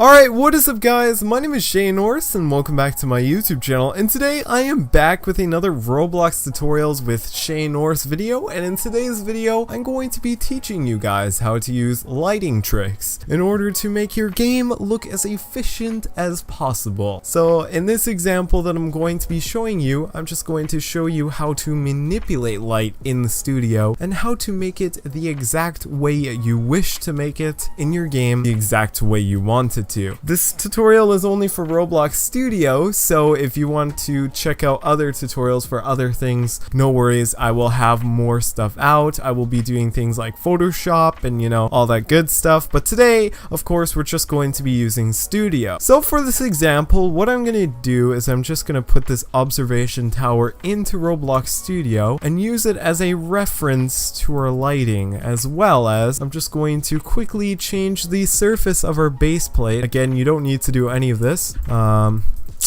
Alright, what is up guys? My name is SheaNorse and welcome back to my YouTube channel, and today I am back with another Roblox Tutorials with SheaNorse video, and in today's video I'm going to be teaching you guys how to use lighting tricks in order to make your game look as efficient as possible. So in this example that I'm going to be showing you, I'm just going to show you how to manipulate light in the studio and how to make it the exact way you wish to make it in your game, the exact way you want it to. This tutorial is only for Roblox Studio, so if you want to check out other tutorials for other things, no worries, I will have more stuff out. I will be doing things like Photoshop and all that good stuff, but today of course we're just going to be using Studio. So for this example, what I'm going to do is I'm just going to put this observation tower into Roblox Studio and use it as a reference to our lighting, as well as I'm just going to quickly change the surface of our base plate. Again, you don't need to do any of this.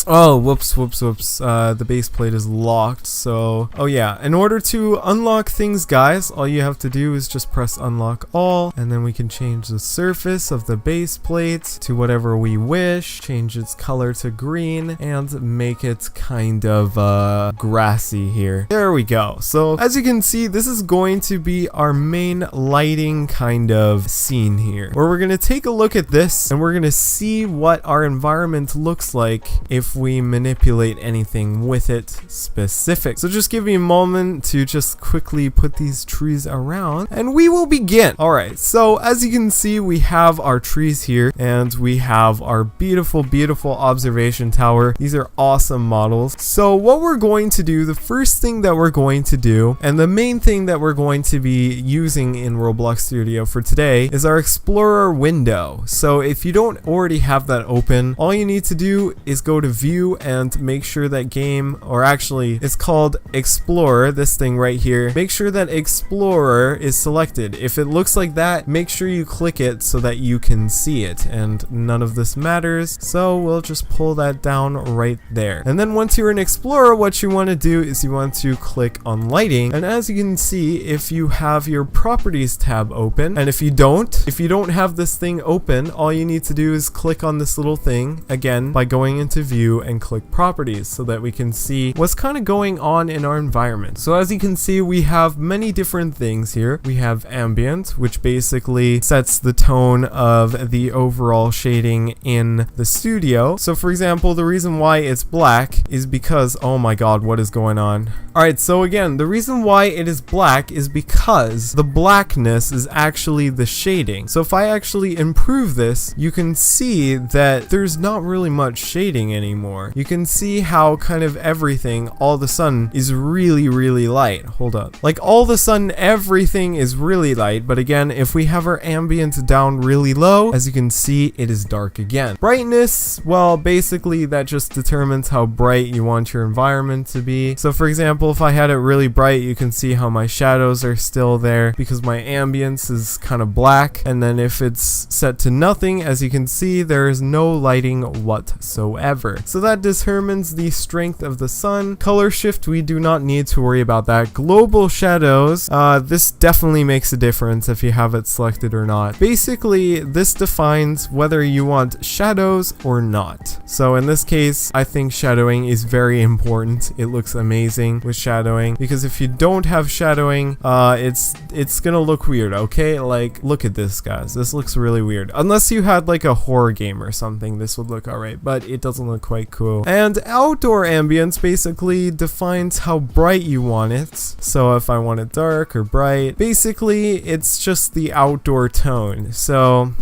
Oh, whoops. The base plate is locked, so... Oh yeah, in order to unlock things, guys, all you have to do is just press unlock all, and then we can change the surface of the base plate to whatever we wish, change its color to green, and make it kind of, grassy here. There we go. So, as you can see, this is going to be our main lighting kind of scene here, where we're gonna take a look at this, and we're gonna see what our environment looks like if we manipulate anything with it specific. So just give me a moment to just quickly put these trees around and we will begin. Alright, so as you can see, we have our trees here and we have our beautiful observation tower. These are awesome models. So what we're going to do, the first thing that we're going to do, and the main thing that we're going to be using in Roblox Studio for today, is our Explorer window. So if you don't already have that open, all you need to do is go to View and make sure that game, or actually it's called Explorer, this thing right here. Make sure that Explorer is selected. If it looks like that, make sure you click it so that you can see it, and none of this matters, so we'll just pull that down right there. And then once you're in Explorer, what you want to do is you want to click on lighting, and as you can see, if you have your properties tab open, and if you don't have this thing open, all you need to do is click on this little thing again by going into View and click properties so that we can see what's kind of going on in our environment. So as you can see, we have many different things here. We have ambient, which basically sets the tone of the overall shading in the studio. So for example, the reason why it's black is because, oh my god, what is going on? Alright, so again, the reason why it is black is because the blackness is actually the shading. So if I actually improve this, you can see that there's not really much shading anymore. You can see how kind of everything all of a sudden is really light. Hold up. Like all of a sudden everything is really light, but again, if we have our ambient down really low, as you can see, it is dark again. Brightness, well, basically that just determines how bright you want your environment to be. So for example, if I had it really bright, you can see how my shadows are still there because my ambience is kind of black, and then if it's set to nothing, as you can see, there is no lighting whatsoever. So that determines the strength of the sun. Color shift, we do not need to worry about that. Global shadows, this definitely makes a difference if you have it selected or not. Basically, this defines whether you want shadows or not. So in this case, I think shadowing is very important. It looks amazing with shadowing, because if you don't have shadowing, it's gonna look weird, okay? Like, look at this, guys. This looks really weird. Unless you had like a horror game or something, this would look alright, but it doesn't look quite cool. And outdoor ambience basically defines how bright you want it. So if I want it dark or bright, basically it's just the outdoor tone. So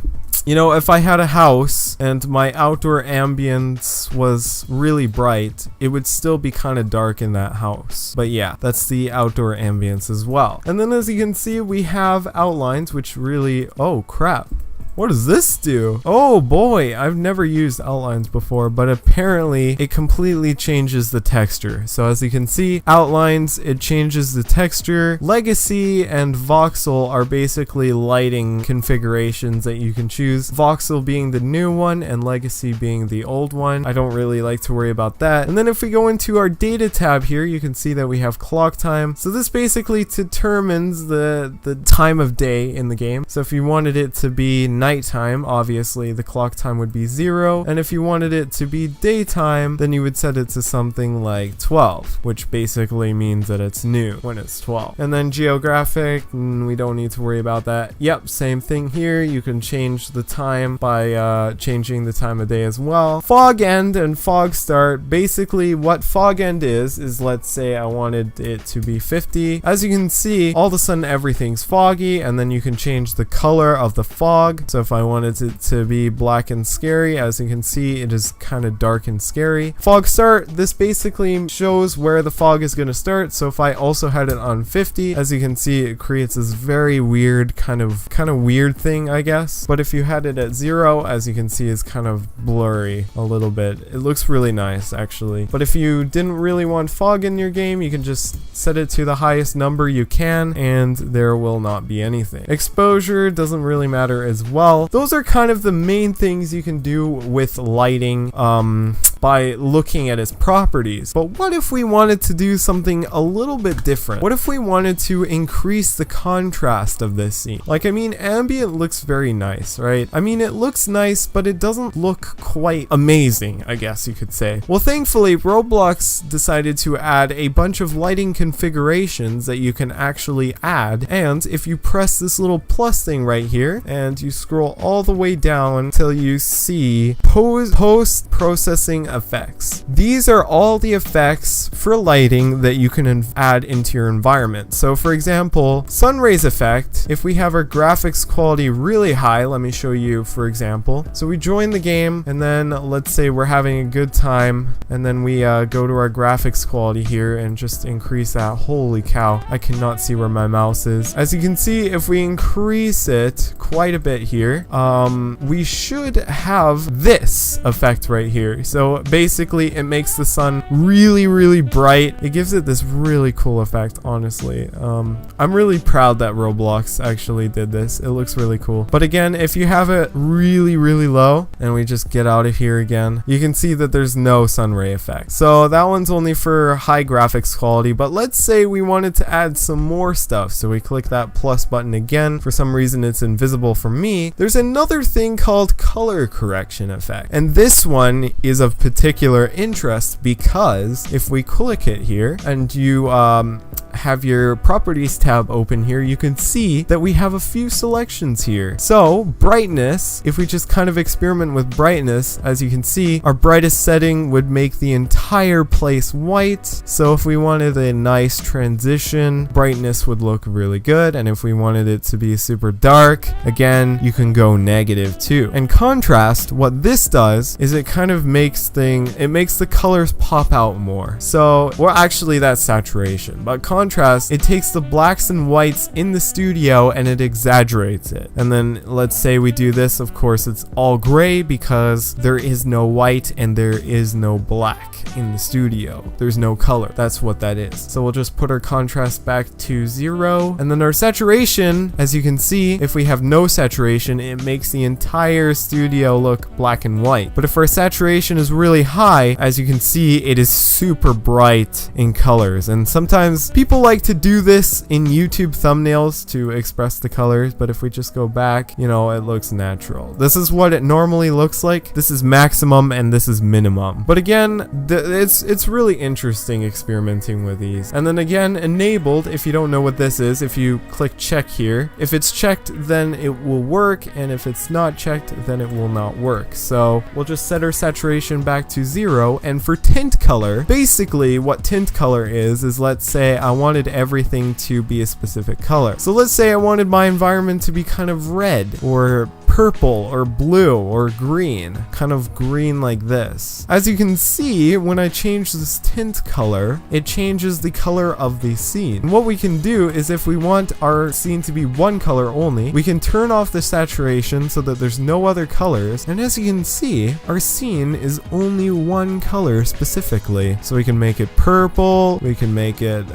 if I had a house and my outdoor ambience was really bright, it would still be kind of dark in that house. But yeah, that's the outdoor ambience as well. And then as you can see, we have outlines, which really, oh crap. What does this do? Oh boy, I've never used outlines before, but apparently it completely changes the texture. So as you can see, outlines, it changes the texture. Legacy and voxel are basically lighting configurations that you can choose. Voxel being the new one and legacy being the old one. I don't really like to worry about that. And then if we go into our data tab here, you can see that we have clock time. So this basically determines the time of day in the game. So if you wanted it to be nighttime, obviously the clock time would be 0, and if you wanted it to be daytime, then you would set it to something like 12, which basically means that it's new when it's 12. And then geographic, we don't need to worry about that. Yep, same thing here. You can change the time by changing the time of day as well. Fog end and fog start. Basically what fog end is let's say I wanted it to be 50. As you can see, all of a sudden everything's foggy, and then you can change the color of the fog. So if I wanted it to be black and scary, as you can see, it is kind of dark and scary. Fog start, this basically shows where the fog is going to start. So if I also had it on 50, as you can see, it creates this very weird kind of weird thing, I guess. But if you had it at 0, as you can see, is kind of blurry a little bit. It looks really nice actually. But if you didn't really want fog in your game, you can just set it to the highest number you can and there will not be anything. Exposure doesn't really matter as well. Those are kind of the main things you can do with lighting by looking at its properties. But what if we wanted to do something a little bit different? What if we wanted to increase the contrast of this scene? Like, I mean, ambient looks very nice, right? I mean, it looks nice, but it doesn't look quite amazing, I guess you could say. Well, thankfully, Roblox decided to add a bunch of lighting configurations that you can actually add. And if you press this little plus thing right here and you scroll all the way down till you see post-processing effects. These are all the effects for lighting that you can add into your environment. So for example, sun rays effect, if we have our graphics quality really high, let me show you for example. So we join the game and then let's say we're having a good time and then we go to our graphics quality here and just increase that. Holy cow, I cannot see where my mouse is. As you can see, if we increase it quite a bit here, we should have this effect right here. So basically it makes the sun really bright. It gives it this really cool effect, honestly. I'm really proud that Roblox actually did this. It looks really cool. But again, if you have it really low and we just get out of here again, you can see that there's no sun ray effect. So that one's only for high graphics quality. But let's say we wanted to add some more stuff. So we click that plus button again. For some reason it's invisible for me. There's another thing called color correction effect. And this one is of particular interest because if we click it here and you have your properties tab open here, you can see that we have a few selections here. So brightness, if we just kind of experiment with brightness, as you can see, our brightest setting would make the entire place white. So if we wanted a nice transition, brightness would look really good. And if we wanted it to be super dark, again, you can go negative too. And contrast, what this does is it kind of makes the colors pop out more. So, well, actually that's saturation, but contrast, it takes the blacks and whites in the studio and it exaggerates it. And then let's say we do this, of course it's all gray because there is no white and there is no black in the studio. There's no color. That's what that is. So we'll just put our contrast back to 0. And then our saturation, as you can see, if we have no saturation, it makes the entire studio look black and white. But if our saturation is really high, as you can see, it is super bright in colors. And sometimes people like to do this in YouTube thumbnails to express the colors, but if we just go back, you know, it looks natural. This is what it normally looks like. This is maximum and this is minimum. But again, it's really interesting experimenting with these. And then again, enabled, if you don't know what this is, if you click check here, if it's checked, then it will work, and if it's not checked, then it will not work. So we'll just set our saturation back to 0. And for tint color, basically what tint color is let's say I wanted everything to be a specific color. So let's say I wanted my environment to be kind of red or purple or blue or green, kind of green like this. As you can see, when I change this tint color, it changes the color of the scene. And what we can do is if we want our scene to be one color only, we can turn off the saturation so that there's no other colors. And as you can see, our scene is only one color specifically. So we can make it purple, we can make it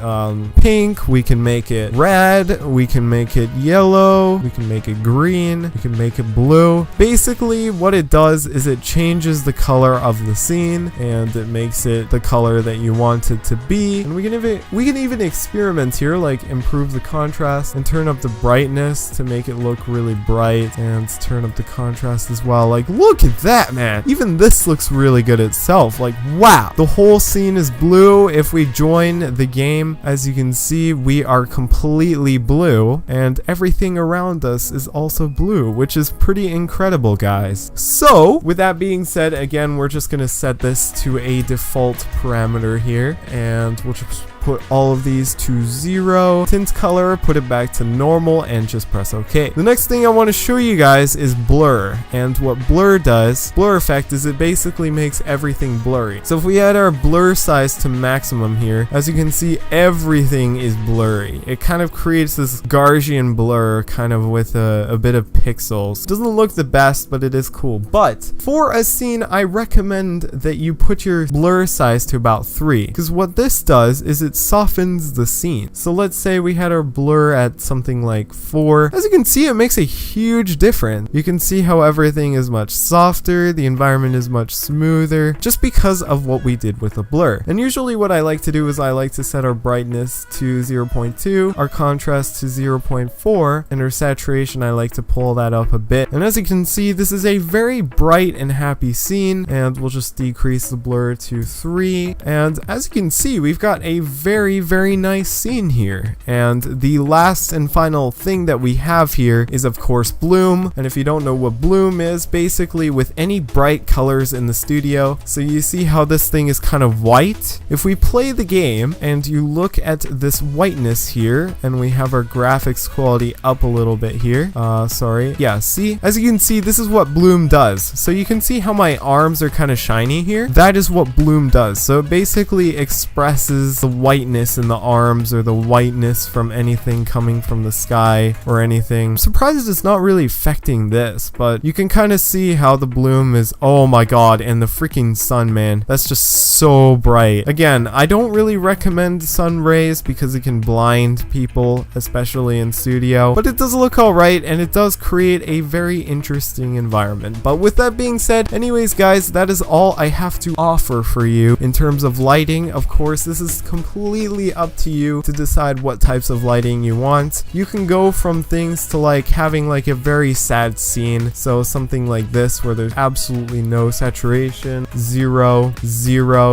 pink, we can make it red, we can make it yellow, we can make it green, we can make it blue. Basically what it does is it changes the color of the scene and it makes it the color that you want it to be. And we can even experiment here, like improve the contrast and turn up the brightness to make it look really bright, and turn up the contrast as well. Like, look at that, man. Even this looks really good itself. Like, wow. The whole scene is blue. If we join the game, as you can see, we are completely blue, and everything around us is also blue, which is pretty incredible, guys. So with that being said, again, we're just gonna set this to a default parameter here, and we'll just put all of these to 0. Tint color, put it back to normal, and just press OK. The next thing I want to show you guys is blur. And what blur does, blur effect, is it basically makes everything blurry. So if we add our blur size to maximum here, as you can see, everything is blurry. It kind of creates this Gaussian blur kind of with a bit of pixels. Doesn't look the best, but it is cool. But for a scene, I recommend that you put your blur size to about 3, because what this does is it softens the scene. So let's say we had our blur at something like 4. As you can see, it makes a huge difference. You can see how everything is much softer, the environment is much smoother, just because of what we did with the blur. And usually what I like to do is I like to set our brightness to 0.2, our contrast to 0.4, and our saturation, I like to pull that up a bit. And as you can see, this is a very bright and happy scene, and we'll just decrease the blur to 3. And as you can see, we've got a very nice scene here. And the last and final thing that we have here is, of course, bloom. And if you don't know what bloom is, basically with any bright colors in the studio, so you see how this thing is kind of white. If we play the game and you look at this whiteness here, and we have our graphics quality up a little bit here, sorry, yeah, see, as you can see, this is what bloom does. So you can see how my arms are kind of shiny here. That is what bloom does. So it basically expresses the whiteness in the arms, or the whiteness from anything coming from the sky or anything. I'm surprised it's not really affecting this, but you can kind of see how the bloom is, oh my god, and the freaking sun, man, that's just so bright. Again, I don't really recommend sun rays because it can blind people, especially in studio, but it does look alright, and it does create a very interesting environment. But with that being said, anyways guys, that is all I have to offer for you in terms of lighting. Of course, this is completely up to you to decide what types of lighting you want. You can go from things to like having like a very sad scene, so something like this where there's absolutely no saturation, 0.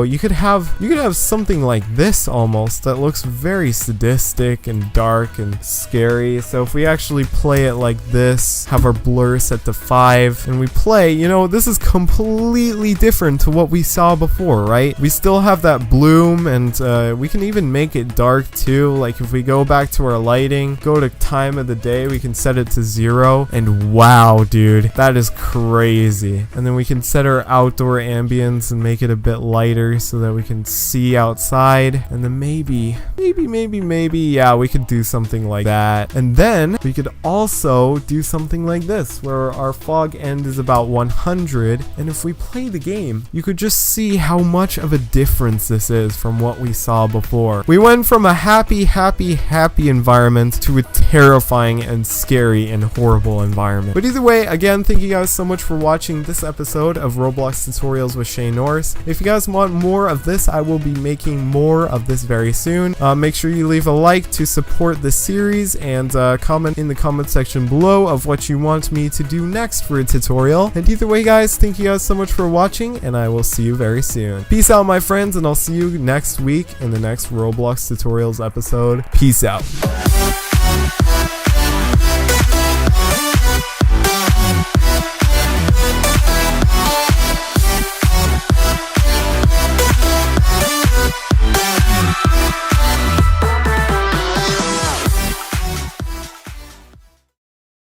You could have something like this almost that looks very sadistic and dark and scary. So if we actually play it like this, have our blur set to 5, and we play, you know, this is completely different to what we saw before, right? We still have that bloom, and we can even make it dark too. Like if we go back to our lighting, go to time of the day, we can set it to 0, and wow, dude, that is crazy. And then we can set our outdoor ambience and make it a bit lighter so that we can see outside. And then maybe, yeah, we could do something like that. And then we could also do something like this, where our fog end is about 100. And if we play the game, you could just see how much of a difference this is from what we saw before. We went from a happy environment to a terrifying and scary and horrible environment. But either way, again, thank you guys so much for watching this episode of Roblox Tutorials with SheaNorse. If you guys want more of this, I will be making more of this very soon. Make sure you leave a like to support the series, and comment in the comment section below of what you want me to do next for a tutorial. And either way guys, thank you guys so much for watching, and I will see you very soon. Peace out my friends, and I'll see you next week in the next Roblox Tutorials episode. Peace out.